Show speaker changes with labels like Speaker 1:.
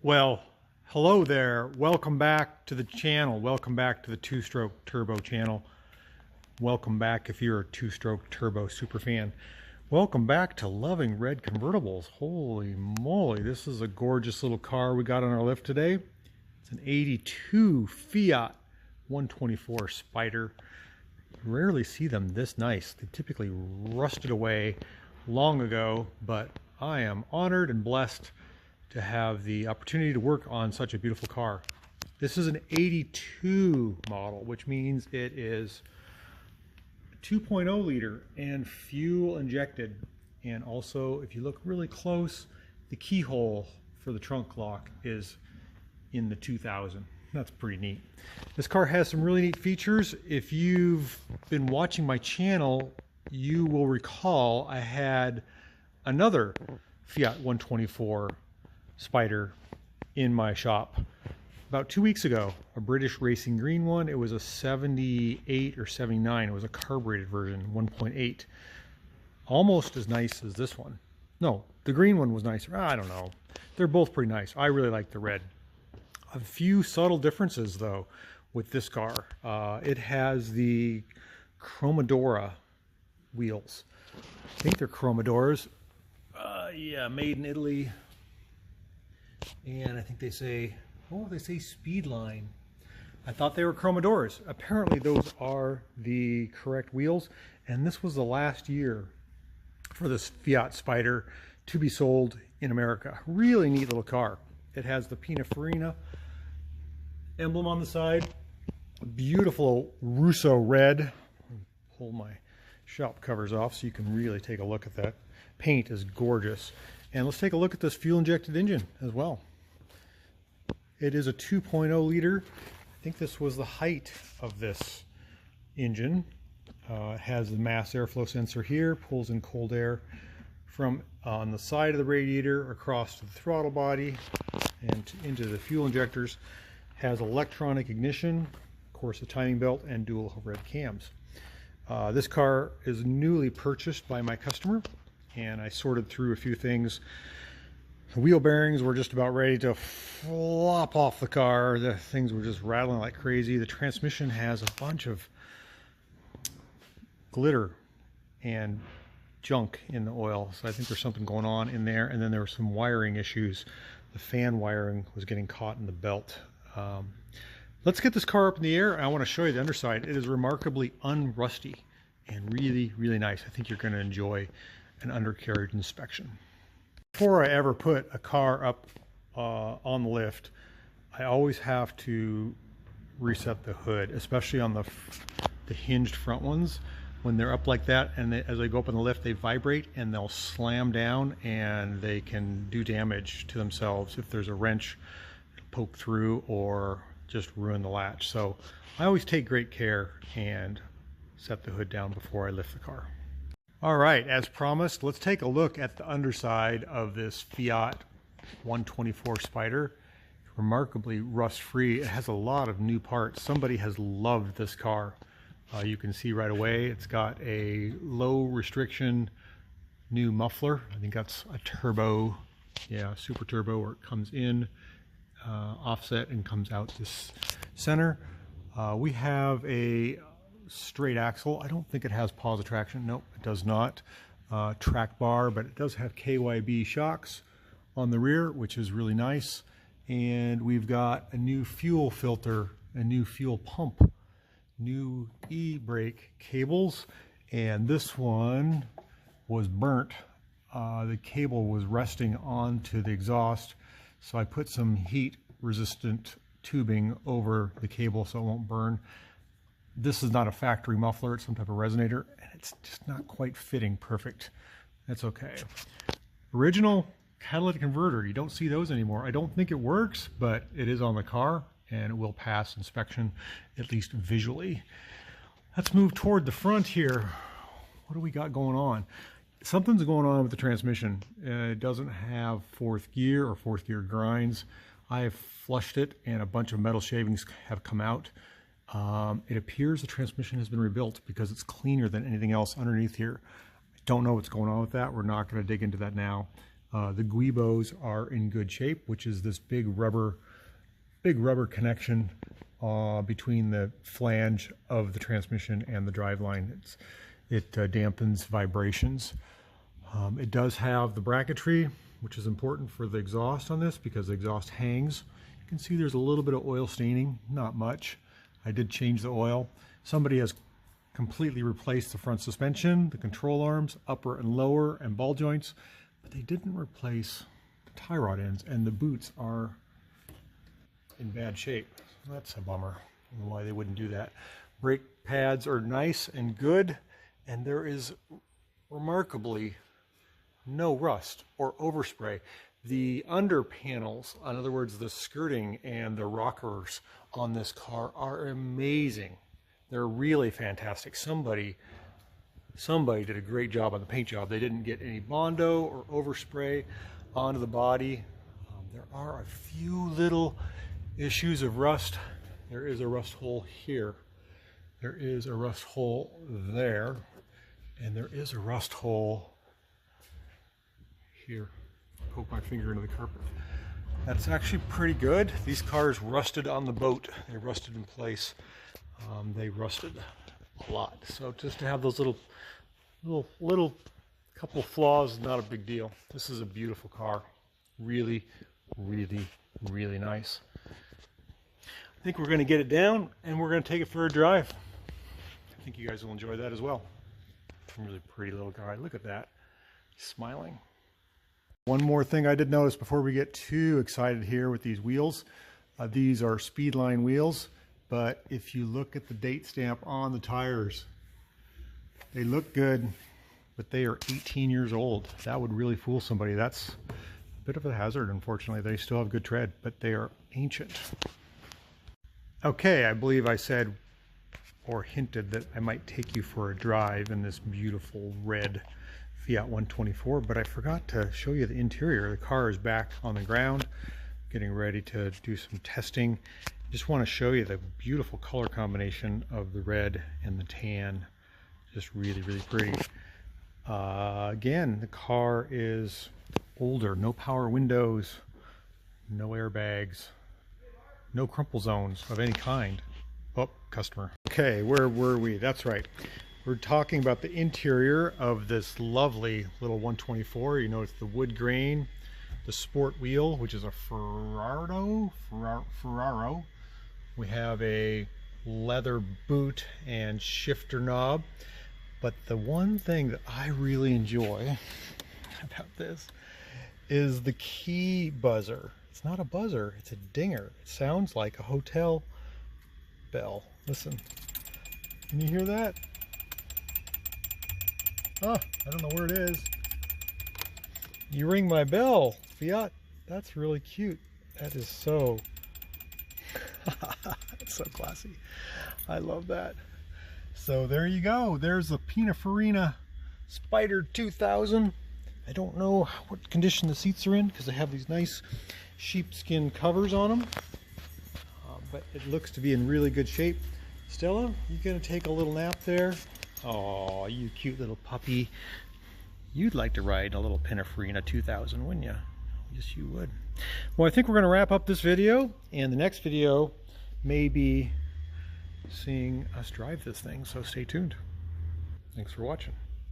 Speaker 1: Well, hello there. Welcome back to the channel. Welcome back to the two-stroke turbo channel. Welcome back if you're a two-stroke turbo super fan. Welcome back to loving red convertibles. Holy moly, this is a gorgeous little car we got on our lift today. It's an 82 Fiat 124 Spider. You rarely see them this nice. They typically rusted away long ago, but I am honored and blessed to have the opportunity to work on such a beautiful car. This is an 82 model, which means it is 2.0 liter and fuel injected. And also, if you look really close, the keyhole for the trunk lock is in the 2000. That's pretty neat. This car has some really neat features. If you've been watching my channel, you will recall I had another Fiat 124 Spider in my shop about 2 weeks ago, a British racing green one. It was a 78 or 79. It was a carbureted version, 1.8. Almost as nice as this one. No, the green one was nicer. I don't know. They're both pretty nice. I really like the red. A few subtle differences though with this car. It has the Chromadora wheels. I think they're Chromadoras. Yeah, made in Italy. And I think they say, oh, they say Speedline. I thought they were Chromadoras. Apparently those are the correct wheels. And this was the last year for this Fiat Spider to be sold in America. Really neat little car. It has the Pininfarina emblem on the side. Beautiful Russo red. Pull my shop covers off so you can really take a look at that. Paint is gorgeous. And let's take a look at this fuel injected engine as well. It is a 2.0 liter. I think this was the height of this engine. It has the mass airflow sensor here, pulls in cold air from on the side of the radiator across to the throttle body and into the fuel injectors. Has electronic ignition, of course the timing belt, and dual overhead cams. This car is newly purchased by my customer, and I sorted through a few things. The wheel bearings were just about ready to flop off the car. The things were just rattling like crazy. The transmission has a bunch of glitter and junk in the oil, so I think there's something going on in there. And then there were some wiring issues. The fan wiring was getting caught in the belt. Let's get this car up in the air. I want to show you the underside. It is remarkably unrusty and really, really nice. I think you're going to enjoy an undercarriage inspection. Before I ever put a car up on the lift, I always have to reset the hood, especially on the hinged front ones. When they're up like that, and as they go up in the lift, they vibrate and they'll slam down, and they can do damage to themselves if there's a wrench poke through or just ruin the latch. So I always take great care and set the hood down before I lift the car. All right, as promised, let's take a look at the underside of this Fiat 124 Spider. Remarkably rust-free. It has a lot of new parts. Somebody has loved this car. You can see right away it's got a low restriction new muffler. I think that's a turbo, yeah, super turbo, where it comes in offset and comes out this center. We have a straight axle. I don't think it has positive traction. Nope, it does not. Track bar, but it does have KYB shocks on the rear, which is really nice. And we've got a new fuel filter, a new fuel pump, new e-brake cables, and this one was burnt. The cable was resting onto the exhaust, so I put some heat resistant tubing over the cable so it won't burn. This is not a factory muffler, it's some type of resonator, and it's just not quite fitting perfect. That's okay. Original catalytic converter, you don't see those anymore. I don't think it works, but it is on the car and it will pass inspection, at least visually. Let's move toward the front here. What do we got going on? Something's going on with the transmission. It doesn't have fourth gear or fourth gear grinds. I have flushed it and a bunch of metal shavings have come out. It appears the transmission has been rebuilt because it's cleaner than anything else underneath here. I don't know what's going on with that. We're not going to dig into that now. The guibos are in good shape, which is this big rubber connection between the flange of the transmission and the driveline. It dampens vibrations. It does have the bracketry, which is important for the exhaust on this because the exhaust hangs. You can see there's a little bit of oil staining, not much. I did change the oil. Somebody has completely replaced the front suspension, the control arms, upper and lower, and ball joints, but they didn't replace the tie rod ends, and the boots are in bad shape. That's a bummer. I don't know why they wouldn't do that. Brake pads are nice and good, and there is remarkably no rust or overspray. The under panels, in other words, the skirting and the rockers on this car are amazing. They're really fantastic. Somebody did a great job on the paint job. They didn't get any Bondo or overspray onto the body. There are a few little issues of rust. There is a rust hole here. There is a rust hole there. And there is a rust hole here. Poke my finger into the carpet. That's actually pretty good. These cars rusted on the boat. They rusted in place. They rusted a lot. So just to have those little couple flaws is not a big deal. This is a beautiful car. Really, really, really nice. I think we're going to get it down and we're going to take it for a drive. I think you guys will enjoy that as well. Really pretty little guy. Look at that. He's smiling. One more thing I did notice before we get too excited here with these wheels. These are Speedline wheels, but if you look at the date stamp on the tires, they look good, but they are 18 years old. That would really fool somebody. That's a bit of a hazard, unfortunately. They still have good tread, but they are ancient. Okay, I believe I said or hinted that I might take you for a drive in this beautiful red Fiat 124, but I forgot to show you the interior. The car is back on the ground, getting ready to do some testing. Just want to show you the beautiful color combination of the red and the tan. Just really, really pretty. Again, the car is older, no power windows, no airbags, no crumple zones of any kind. Oh, customer. Okay, where were we? That's right. We're talking about the interior of this lovely little 124. You notice the wood grain, the sport wheel, which is a Ferraro. We have a leather boot and shifter knob. But the one thing that I really enjoy about this is the key buzzer. It's not a buzzer, it's a dinger. It sounds like a hotel bell. Listen, can you hear that? Oh, I don't know where it is. You ring my bell, Fiat. That's really cute. That is so that's so classy. I love that. So there you go. There's the Pininfarina Spider 2000. I don't know what condition the seats are in because they have these nice sheepskin covers on them. But it looks to be in really good shape. Stella, you gonna take a little nap there? Oh, you cute little puppy. You'd like to ride a little Pininfarina 2000, wouldn't you? Yes, you would. Well, I think we're gonna wrap up this video, and the next video may be seeing us drive this thing, so stay tuned. Thanks for watching.